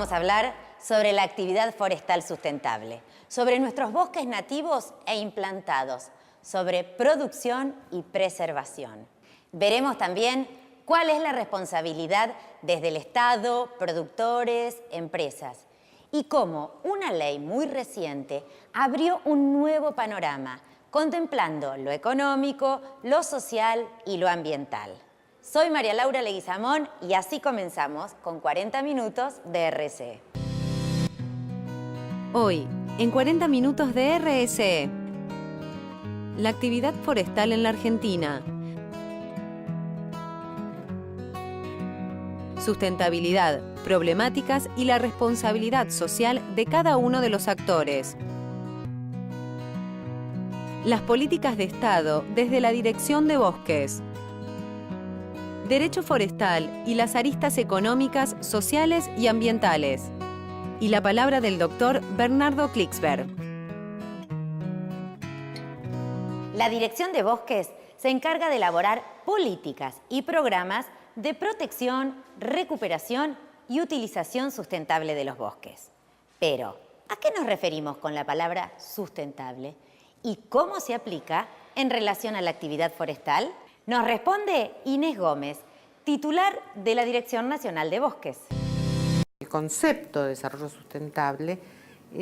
vamos a hablar sobre la actividad forestal sustentable, sobre nuestros bosques nativos e implantados, sobre producción y preservación. Veremos también cuál es la responsabilidad desde el Estado, productores, empresas, y cómo una ley muy reciente abrió un nuevo panorama, contemplando lo económico, lo social y lo ambiental. Soy María Laura Leguizamón y así comenzamos con 40 minutos de RSE. Hoy, en 40 minutos de RSE, la actividad forestal en la Argentina. Sustentabilidad, problemáticas y la responsabilidad social de cada uno de los actores. Las políticas de Estado desde la Dirección de Bosques. Derecho forestal y las aristas económicas, sociales y ambientales. Y la palabra del doctor Bernardo Klicksberg. La Dirección de Bosques se encarga de elaborar políticas y programas de protección, recuperación y utilización sustentable de los bosques. Pero, ¿a qué nos referimos con la palabra sustentable? ¿Y cómo se aplica en relación a la actividad forestal? Nos responde Inés Gómez, titular de la Dirección Nacional de Bosques. El concepto de desarrollo sustentable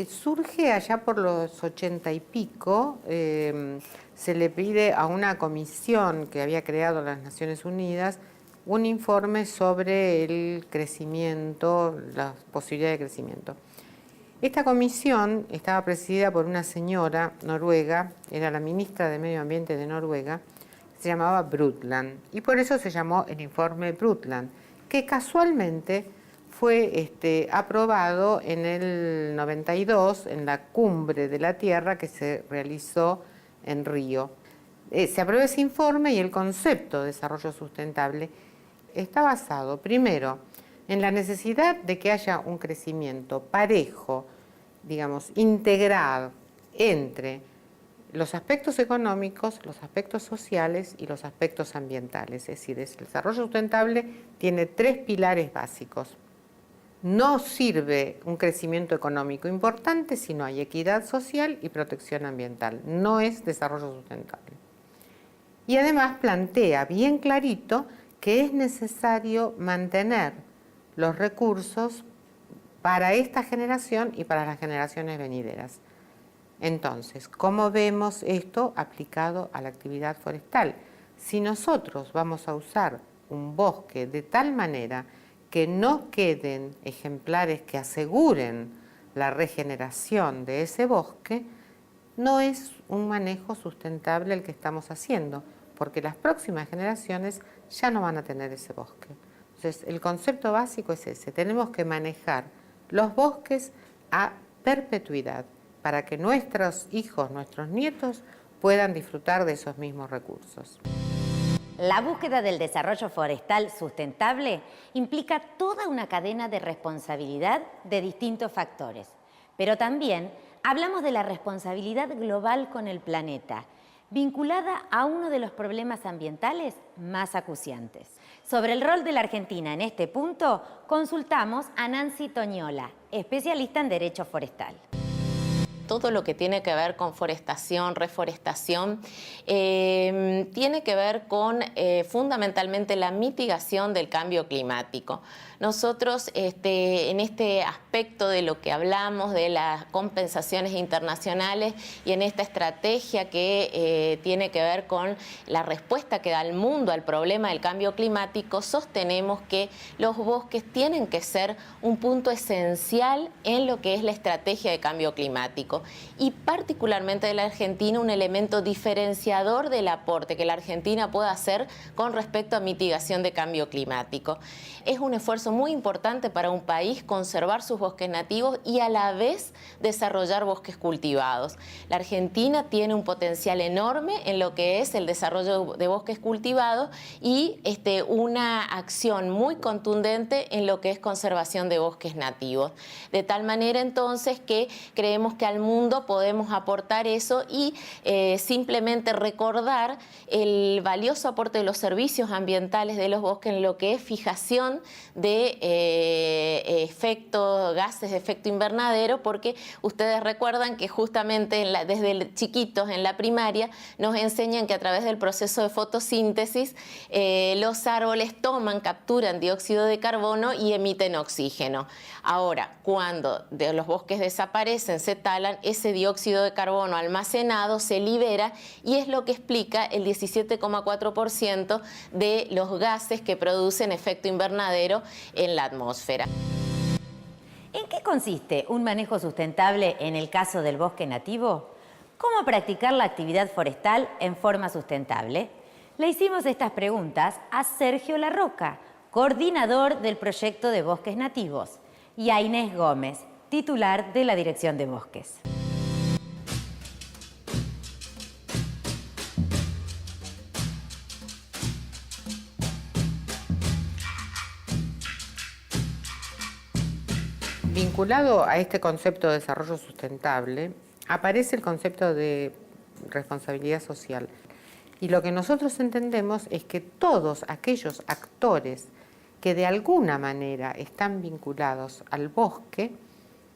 surge allá por los 80 y pico. Se le pide a una comisión que había creado las Naciones Unidas un informe sobre el crecimiento, las posibilidades de crecimiento. Esta comisión estaba presidida por una señora noruega, era la ministra de Medio Ambiente de Noruega, se llamaba Brundtland, y por eso se llamó el informe Brundtland, que casualmente fue aprobado en el 92 en la Cumbre de la Tierra que se realizó en Río. Se aprobó ese informe y el concepto de desarrollo sustentable está basado, primero, en la necesidad de que haya un crecimiento parejo, digamos, integral entre los aspectos económicos, los aspectos sociales y los aspectos ambientales. Es decir, el desarrollo sustentable tiene tres pilares básicos. No sirve un crecimiento económico importante si no hay equidad social y protección ambiental. No es desarrollo sustentable. Y además plantea bien clarito que es necesario mantener los recursos para esta generación y para las generaciones venideras. Entonces, ¿cómo vemos esto aplicado a la actividad forestal? Si nosotros vamos a usar un bosque de tal manera que no queden ejemplares que aseguren la regeneración de ese bosque, no es un manejo sustentable el que estamos haciendo, porque las próximas generaciones ya no van a tener ese bosque. Entonces, el concepto básico es ese: tenemos que manejar los bosques a perpetuidad para que nuestros hijos, nuestros nietos puedan disfrutar de esos mismos recursos. La búsqueda del desarrollo forestal sustentable implica toda una cadena de responsabilidad de distintos factores. Pero también hablamos de la responsabilidad global con el planeta, vinculada a uno de los problemas ambientales más acuciantes. Sobre el rol de la Argentina en este punto, consultamos a Nancy Toñola, especialista en Derecho Forestal. Todo lo que tiene que ver con forestación, reforestación, tiene que ver con fundamentalmente la mitigación del cambio climático. Nosotros en este aspecto de lo que hablamos de las compensaciones internacionales y en esta estrategia que tiene que ver con la respuesta que da el mundo al problema del cambio climático, sostenemos que los bosques tienen que ser un punto esencial en lo que es la estrategia de cambio climático y particularmente de la Argentina un elemento diferenciador del aporte que la Argentina pueda hacer con respecto a mitigación de cambio climático. Es un esfuerzo muy importante para un país conservar sus bosques nativos y a la vez desarrollar bosques cultivados. La Argentina tiene un potencial enorme en lo que es el desarrollo de bosques cultivados y una acción muy contundente en lo que es conservación de bosques nativos. De tal manera entonces que creemos que al mundo podemos aportar eso y simplemente recordar el valioso aporte de los servicios ambientales de los bosques en lo que es fijación de gases de efecto invernadero, porque ustedes recuerdan que justamente desde chiquitos en la primaria nos enseñan que a través del proceso de fotosíntesis los árboles capturan dióxido de carbono y emiten oxígeno. Ahora, cuando los bosques desaparecen, se talan, ese dióxido de carbono almacenado se libera y es lo que explica el 17,4% de los gases que producen efecto invernadero en la atmósfera. ¿En qué consiste un manejo sustentable en el caso del bosque nativo? ¿Cómo practicar la actividad forestal en forma sustentable? Le hicimos estas preguntas a Sergio Larroca, coordinador del proyecto de bosques nativos, y a Inés Gómez, titular de la Dirección de Bosques. Vinculado a este concepto de desarrollo sustentable, aparece el concepto de responsabilidad social. Y lo que nosotros entendemos es que todos aquellos actores que de alguna manera están vinculados al bosque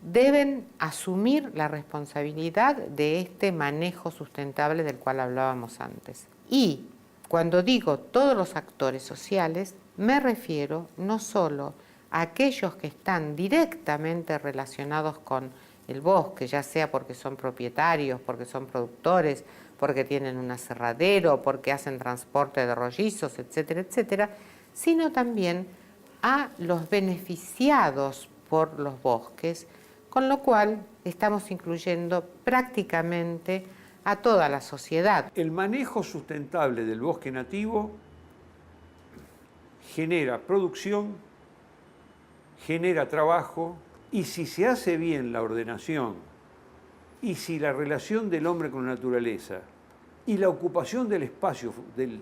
deben asumir la responsabilidad de este manejo sustentable del cual hablábamos antes. Y cuando digo todos los actores sociales, me refiero no solo a aquellos que están directamente relacionados con el bosque, ya sea porque son propietarios, porque son productores, porque tienen un aserradero, porque hacen transporte de rollizos, etcétera, etcétera, sino también a los beneficiados por los bosques, con lo cual estamos incluyendo prácticamente a toda la sociedad. El manejo sustentable del bosque nativo genera producción, genera trabajo, y si se hace bien la ordenación, y si la relación del hombre con la naturaleza y la ocupación del espacio de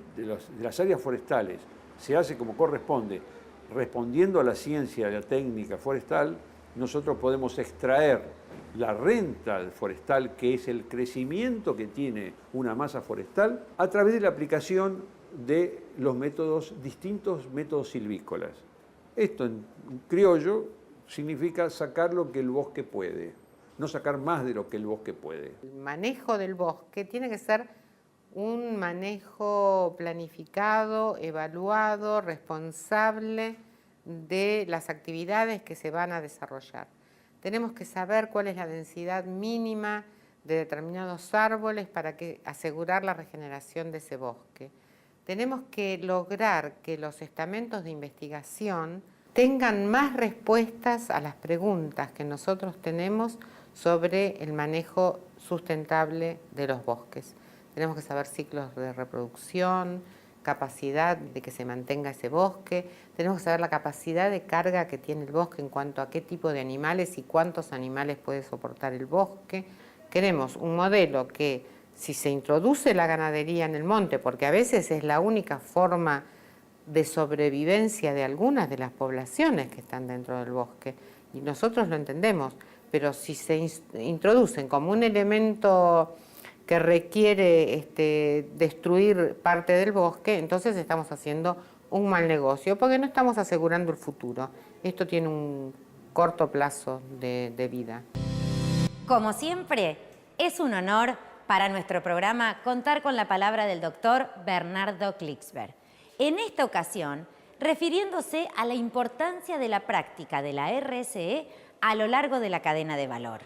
las áreas forestales se hace como corresponde, respondiendo a la ciencia, a la técnica forestal, nosotros podemos extraer la renta forestal, que es el crecimiento que tiene una masa forestal, a través de la aplicación de los distintos métodos silvícolas. Esto en criollo significa sacar lo que el bosque puede, no sacar más de lo que el bosque puede. El manejo del bosque tiene que ser un manejo planificado, evaluado, responsable de las actividades que se van a desarrollar. Tenemos que saber cuál es la densidad mínima de determinados árboles para asegurar la regeneración de ese bosque. Tenemos que lograr que los estamentos de investigación tengan más respuestas a las preguntas que nosotros tenemos sobre el manejo sustentable de los bosques. Tenemos que saber ciclos de reproducción, capacidad de que se mantenga ese bosque, tenemos que saber la capacidad de carga que tiene el bosque en cuanto a qué tipo de animales y cuántos animales puede soportar el bosque. Queremos un modelo que, si se introduce la ganadería en el monte, porque a veces es la única forma de sobrevivencia de algunas de las poblaciones que están dentro del bosque, y nosotros lo entendemos, pero si se introducen como un elemento que requiere destruir parte del bosque, entonces estamos haciendo un mal negocio, porque no estamos asegurando el futuro. Esto tiene un corto plazo de vida. Como siempre, es un honor para nuestro programa contar con la palabra del doctor Bernardo Klicksberg. En esta ocasión, refiriéndose a la importancia de la práctica de la RSE a lo largo de la cadena de valor.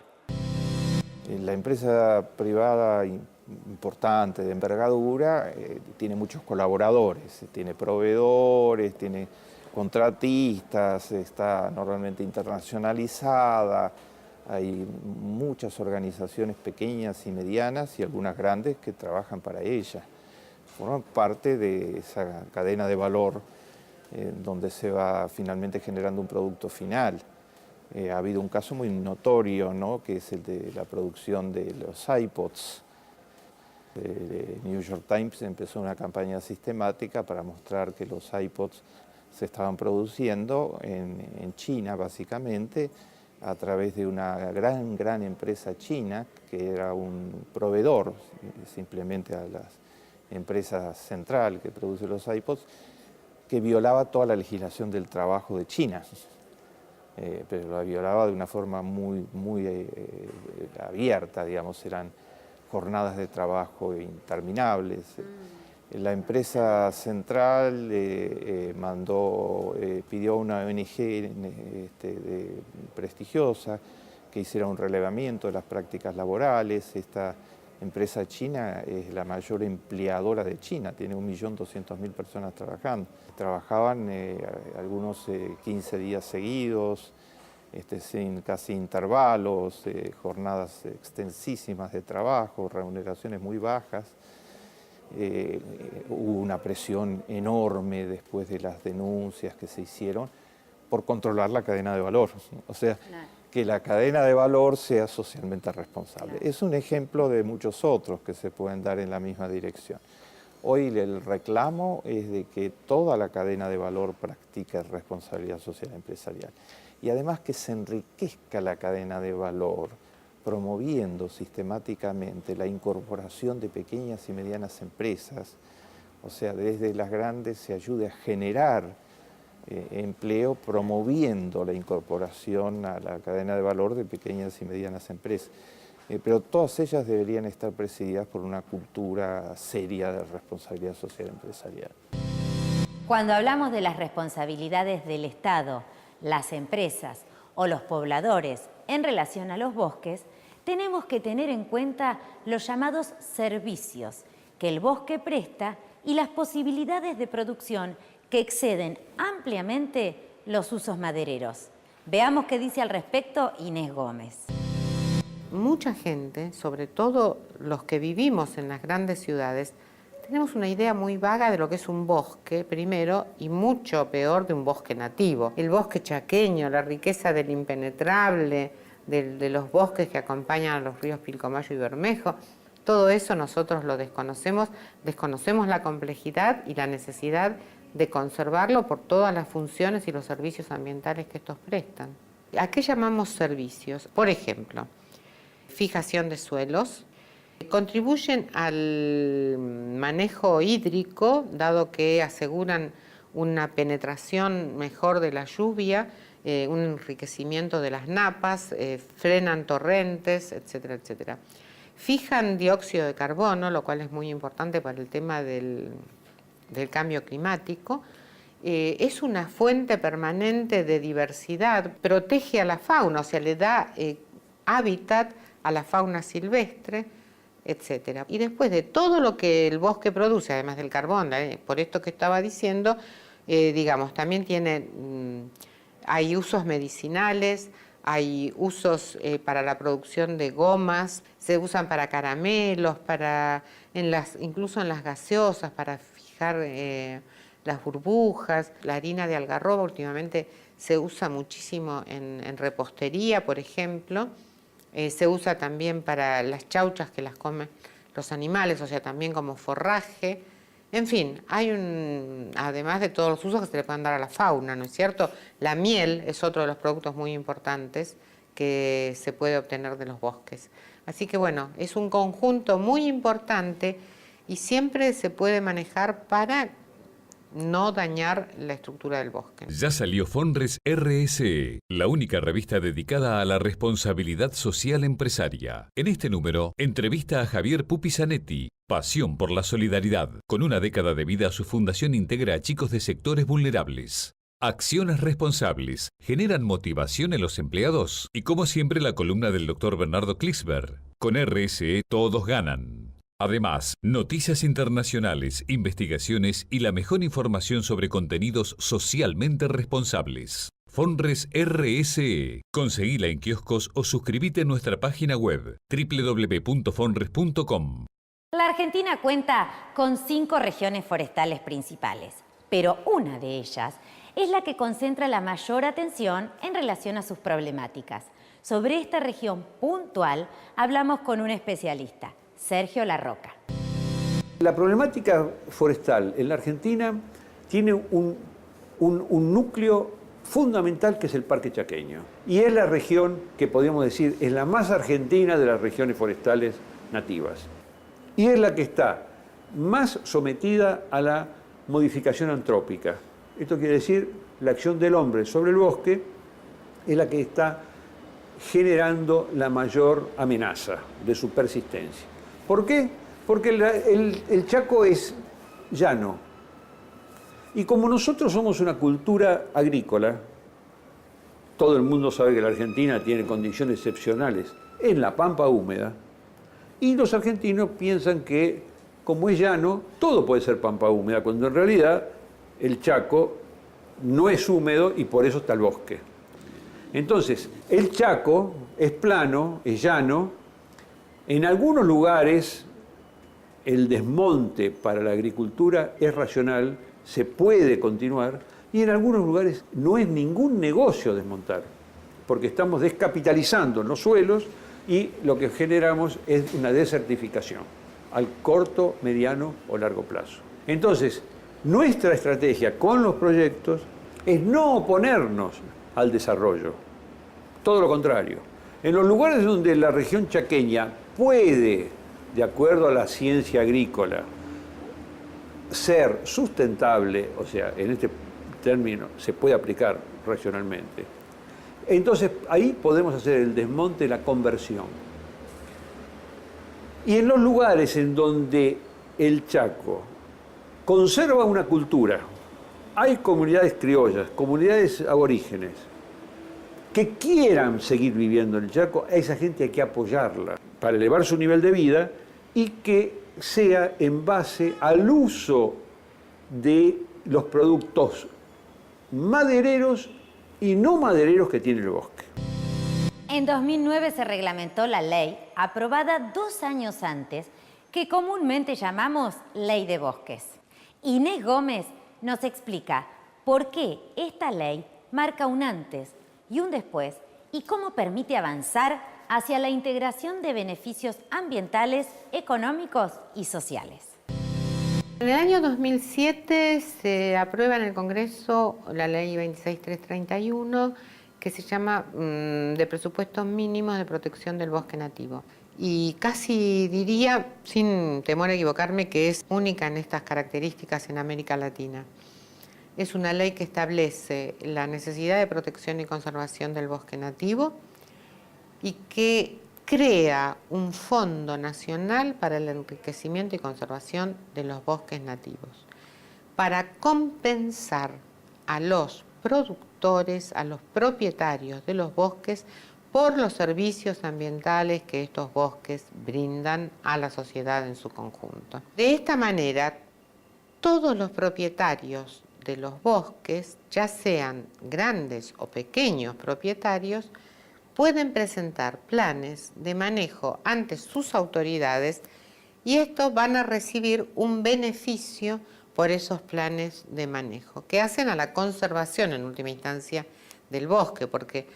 La empresa privada importante de envergadura tiene muchos colaboradores, tiene proveedores, tiene contratistas, está normalmente internacionalizada, hay muchas organizaciones pequeñas y medianas y algunas grandes que trabajan para ella. Forman parte de esa cadena de valor donde se va finalmente generando un producto final. Ha habido un caso muy notorio, ¿no?, que es el de la producción de los iPods. El New York Times empezó una campaña sistemática para mostrar que los iPods se estaban produciendo en China, básicamente, a través de una gran empresa china, que era un proveedor simplemente a las empresas central que produce los iPods, que violaba toda la legislación del trabajo de China. Pero la violaba de una forma muy abierta, digamos, eran jornadas de trabajo interminables. La empresa central pidió a una ONG prestigiosa que hiciera un relevamiento de las prácticas laborales. Esta empresa china es la mayor empleadora de China, tiene 1.200.000 personas trabajando. Trabajaban algunos 15 días seguidos, sin casi intervalos, jornadas extensísimas de trabajo, remuneraciones muy bajas. Hubo una presión enorme después de las denuncias que se hicieron por controlar la cadena de valor. O sea, que la cadena de valor sea socialmente responsable. Es un ejemplo de muchos otros que se pueden dar en la misma dirección. Hoy el reclamo es de que toda la cadena de valor practique responsabilidad social empresarial y además que se enriquezca la cadena de valor promoviendo sistemáticamente la incorporación de pequeñas y medianas empresas, o sea, desde las grandes se ayude a generar empleo promoviendo la incorporación a la cadena de valor de pequeñas y medianas empresas. Pero todas ellas deberían estar presididas por una cultura seria de responsabilidad social empresarial. Cuando hablamos de las responsabilidades del Estado, las empresas o los pobladores en relación a los bosques, tenemos que tener en cuenta los llamados servicios que el bosque presta y las posibilidades de producción que exceden ampliamente los usos madereros. Veamos qué dice al respecto Inés Gómez. Mucha gente, sobre todo los que vivimos en las grandes ciudades, tenemos una idea muy vaga de lo que es un bosque, primero, y mucho peor de un bosque nativo. El bosque chaqueño, la riqueza del impenetrable, de los bosques que acompañan a los ríos Pilcomayo y Bermejo, todo eso nosotros lo desconocemos la complejidad y la necesidad de conservarlo por todas las funciones y los servicios ambientales que estos prestan. ¿A qué llamamos servicios? Por ejemplo, fijación de suelos, contribuyen al manejo hídrico, dado que aseguran una penetración mejor de la lluvia, un enriquecimiento de las napas, frenan torrentes, etcétera, etcétera. Fijan dióxido de carbono, lo cual es muy importante para el tema del cambio climático. Es una fuente permanente de diversidad, protege a la fauna, o sea, le da hábitat a la fauna silvestre, etcétera. Y después de todo lo que el bosque produce, además del carbón, por esto que estaba diciendo, digamos, también hay usos medicinales, hay usos para la producción de gomas, se usan para caramelos, incluso en las gaseosas, para fijar las burbujas. La harina de algarroba últimamente se usa muchísimo en repostería, por ejemplo. Se usa también para las chauchas que las comen los animales, o sea, también como forraje. En fin, además de todos los usos que se le pueden dar a la fauna, ¿no es cierto? La miel es otro de los productos muy importantes que se puede obtener de los bosques. Así que bueno, es un conjunto muy importante y siempre se puede manejar para no dañar la estructura del bosque. Ya salió Fonres RSE, la única revista dedicada a la responsabilidad social empresaria. En este número, entrevista a Javier Pupi Zanetti, pasión por la solidaridad. Con una década de vida, su fundación integra a chicos de sectores vulnerables. Acciones responsables generan motivación en los empleados. Y como siempre, la columna del Dr. Bernardo Klicksberg. Con RSE todos ganan. Además, noticias internacionales, investigaciones y la mejor información sobre contenidos socialmente responsables. Fonres RSE. Conseguila en kioscos o suscríbete a nuestra página web www.fonres.com. La Argentina cuenta con 5 regiones forestales principales, pero una de ellas es la que concentra la mayor atención en relación a sus problemáticas. Sobre esta región puntual hablamos con un especialista, Sergio Larroca. La problemática forestal en la Argentina tiene un núcleo fundamental que es el Parque Chaqueño. Y es la región que podríamos decir es la más argentina de las regiones forestales nativas. Y es la que está más sometida a la modificación antrópica. Esto quiere decir la acción del hombre sobre el bosque es la que está generando la mayor amenaza de su persistencia. ¿Por qué? Porque el Chaco es llano. Y como nosotros somos una cultura agrícola, todo el mundo sabe que la Argentina tiene condiciones excepcionales en la pampa húmeda, y los argentinos piensan que, como es llano, todo puede ser pampa húmeda, cuando en realidad el Chaco no es húmedo y por eso está el bosque. Entonces, el Chaco es plano, es llano. En algunos lugares el desmonte para la agricultura es racional, se puede continuar, y en algunos lugares no es ningún negocio desmontar, porque estamos descapitalizando los suelos y lo que generamos es una desertificación al corto, mediano o largo plazo. Entonces, nuestra estrategia con los proyectos es no oponernos al desarrollo, todo lo contrario. En los lugares donde la región chaqueña puede, de acuerdo a la ciencia agrícola, ser sustentable, o sea, en este término se puede aplicar racionalmente, entonces ahí podemos hacer el desmonte, la conversión. Y en los lugares en donde el Chaco conserva una cultura, hay comunidades criollas, comunidades aborígenes, que quieran seguir viviendo en el Chaco, a esa gente hay que apoyarla para elevar su nivel de vida y que sea en base al uso de los productos madereros y no madereros que tiene el bosque. En 2009 se reglamentó la ley, aprobada 2 años antes, que comúnmente llamamos Ley de Bosques. Inés Gómez nos explica por qué esta ley marca un antes y un después y cómo permite avanzar hacia la integración de beneficios ambientales, económicos y sociales. En el año 2007 se aprueba en el Congreso la ley 26331, que se llama de presupuestos mínimos de protección del bosque nativo. Y casi diría, sin temor a equivocarme, que es única en estas características en América Latina. Es una ley que establece la necesidad de protección y conservación del bosque nativo y que crea un Fondo Nacional para el Enriquecimiento y Conservación de los Bosques Nativos, para compensar a los productores, a los propietarios de los bosques, por los servicios ambientales que estos bosques brindan a la sociedad en su conjunto. De esta manera, todos los propietarios de los bosques, ya sean grandes o pequeños propietarios, pueden presentar planes de manejo ante sus autoridades y estos van a recibir un beneficio por esos planes de manejo, que hacen a la conservación en última instancia del bosque, porque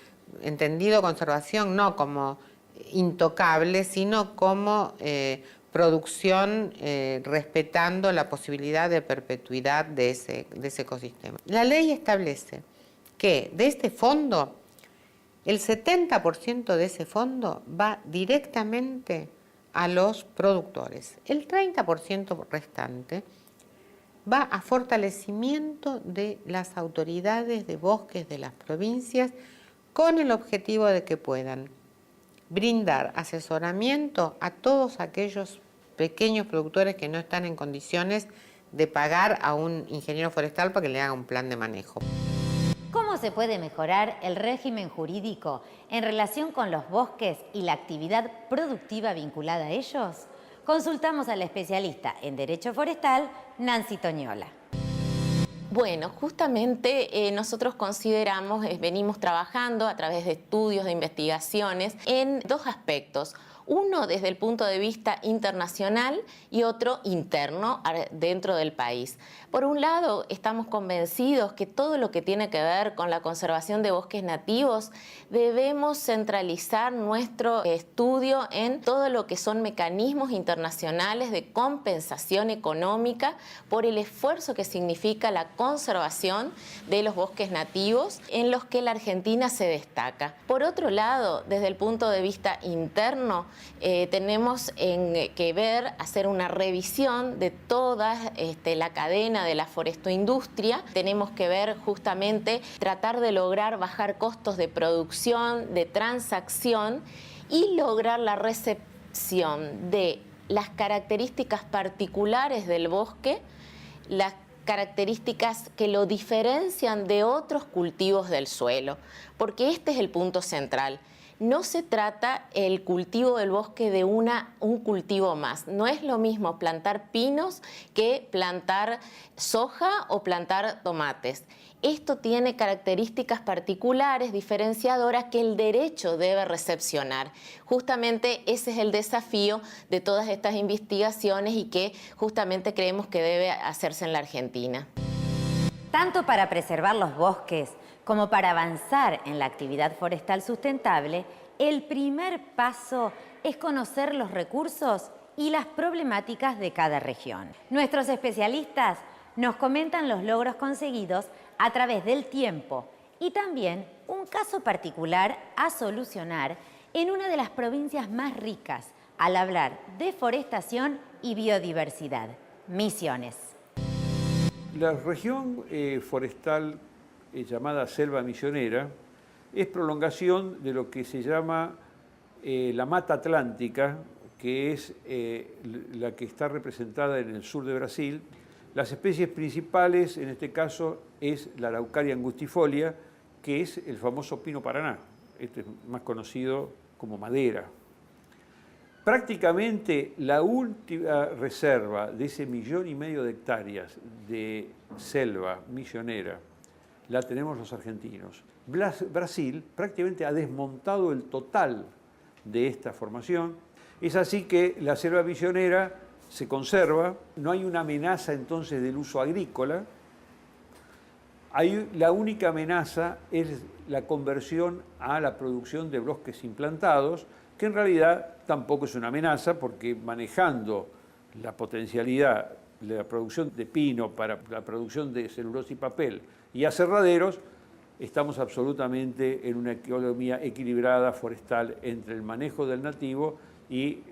entendido conservación no como intocable, sino como producción respetando la posibilidad de perpetuidad de ese ecosistema. La ley establece que de este fondo, el 70% de ese fondo va directamente a los productores. El 30% restante va a fortalecimiento de las autoridades de bosques de las provincias con el objetivo de que puedan brindar asesoramiento a todos aquellos pequeños productores que no están en condiciones de pagar a un ingeniero forestal para que le haga un plan de manejo. ¿Cómo se puede mejorar el régimen jurídico en relación con los bosques y la actividad productiva vinculada a ellos? Consultamos a la especialista en Derecho Forestal, Nancy Toñola. Bueno, justamente nosotros consideramos, venimos trabajando a través de estudios, de investigaciones, en 2 aspectos. Uno desde el punto de vista internacional y otro interno dentro del país. Por un lado, estamos convencidos que todo lo que tiene que ver con la conservación de bosques nativos debemos centralizar nuestro estudio en todo lo que son mecanismos internacionales de compensación económica por el esfuerzo que significa la conservación de los bosques nativos, en los que la Argentina se destaca. Por otro lado, desde el punto de vista interno, tenemos que hacer una revisión de toda la cadena de la forestoindustria. Tenemos que ver justamente, tratar de lograr bajar costos de producción, de transacción y lograr la recepción de las características particulares del bosque, las características que lo diferencian de otros cultivos del suelo, porque este es el punto central. No se trata el cultivo del bosque de un cultivo más. No es lo mismo plantar pinos que plantar soja o plantar tomates. Esto tiene características particulares, diferenciadoras, que el derecho debe recepcionar. Justamente ese es el desafío de todas estas investigaciones y que justamente creemos que debe hacerse en la Argentina. Tanto para preservar los bosques como para avanzar en la actividad forestal sustentable, el primer paso es conocer los recursos y las problemáticas de cada región. Nuestros especialistas nos comentan los logros conseguidos a través del tiempo y también un caso particular a solucionar en una de las provincias más ricas al hablar de forestación y biodiversidad, Misiones. La región forestal llamada Selva Misionera es prolongación de lo que se llama la Mata Atlántica, que es la que está representada en el sur de Brasil. Las especies principales, en este caso, es la Araucaria angustifolia, que es el famoso pino paraná. Este es más conocido como madera. Prácticamente la última reserva de ese 1,5 millones de hectáreas de selva misionera la tenemos los argentinos. Brasil prácticamente ha desmontado el total de esta formación. Es así que la selva misionera se conserva, no hay una amenaza entonces del uso agrícola. La única amenaza es la conversión a la producción de bosques implantados, que en realidad tampoco es una amenaza, porque manejando la potencialidad de la producción de pino para la producción de celulosa y papel y aserraderos, estamos absolutamente en una economía equilibrada forestal entre el manejo del nativo y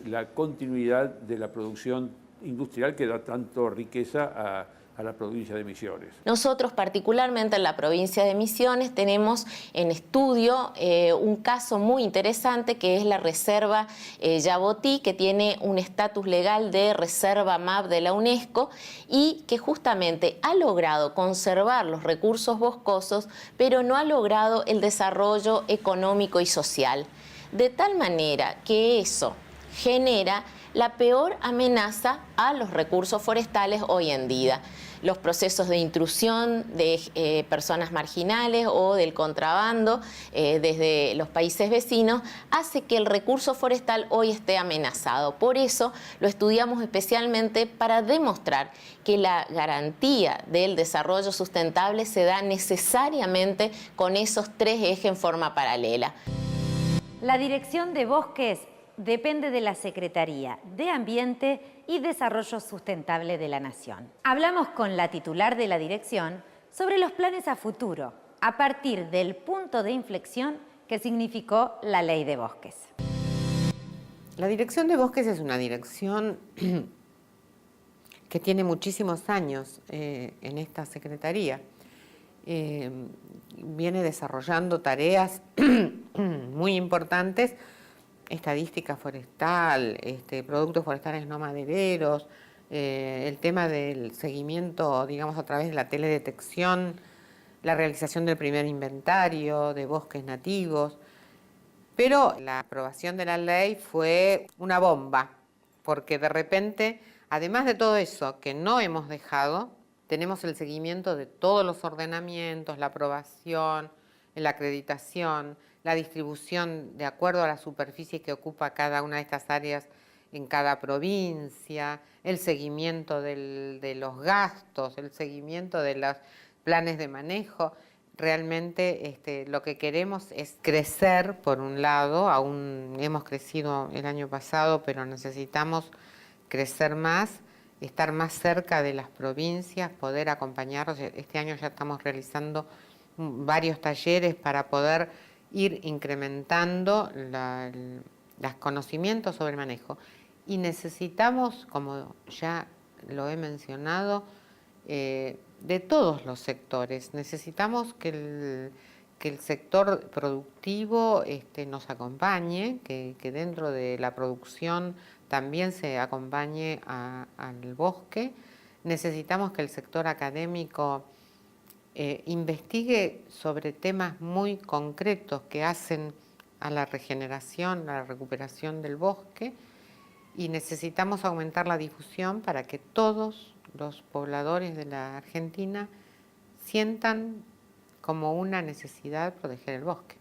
la continuidad de la producción industrial que da tanto riqueza a la provincia de Misiones. Nosotros, particularmente en la provincia de Misiones, tenemos en estudio un caso muy interesante, que es la reserva Yabotí, que tiene un estatus legal de reserva MAP de la UNESCO y que justamente ha logrado conservar los recursos boscosos, pero no ha logrado el desarrollo económico y social. De tal manera que eso genera la peor amenaza a los recursos forestales hoy en día. Los procesos de intrusión de personas marginales o del contrabando desde los países vecinos hace que el recurso forestal hoy esté amenazado. Por eso lo estudiamos especialmente para demostrar que la garantía del desarrollo sustentable se da necesariamente con esos tres ejes en forma paralela. La Dirección de Bosques depende de la Secretaría de Ambiente y Desarrollo Sustentable de la Nación. Hablamos con la titular de la dirección sobre los planes a futuro, a partir del punto de inflexión que significó la Ley de Bosques. La Dirección de Bosques es una dirección que tiene muchísimos años en esta Secretaría. Viene desarrollando tareas muy importantes, estadística forestal, productos forestales no madereros, el tema del seguimiento, digamos, a través de la teledetección, la realización del primer inventario de bosques nativos. Pero la aprobación de la ley fue una bomba, porque de repente, además de todo eso que no hemos dejado, tenemos el seguimiento de todos los ordenamientos, la aprobación, la acreditación, la distribución de acuerdo a la superficie que ocupa cada una de estas áreas en cada provincia, el seguimiento de los gastos, el seguimiento de los planes de manejo. Realmente lo que queremos es crecer, por un lado, aún hemos crecido el año pasado, pero necesitamos crecer más, estar más cerca de las provincias, poder acompañarlos. Este año ya estamos realizando varios talleres para poder ir incrementando los conocimientos sobre el manejo. Y necesitamos, como ya lo he mencionado, de todos los sectores. Necesitamos que el sector productivo nos acompañe, que dentro de la producción también se acompañe al bosque. Necesitamos que el sector académico investigue sobre temas muy concretos que hacen a la regeneración, a la recuperación del bosque, y necesitamos aumentar la difusión para que todos los pobladores de la Argentina sientan como una necesidad proteger el bosque.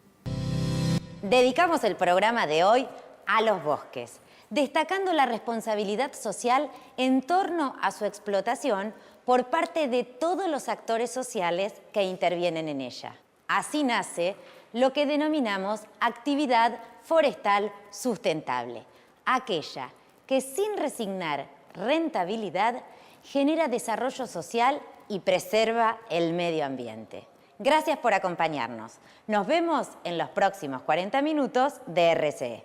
Dedicamos el programa de hoy a los bosques, destacando la responsabilidad social en torno a su explotación por parte de todos los actores sociales que intervienen en ella. Así nace lo que denominamos actividad forestal sustentable, aquella que sin resignar rentabilidad genera desarrollo social y preserva el medio ambiente. Gracias por acompañarnos. Nos vemos en los próximos 40 minutos de RCE.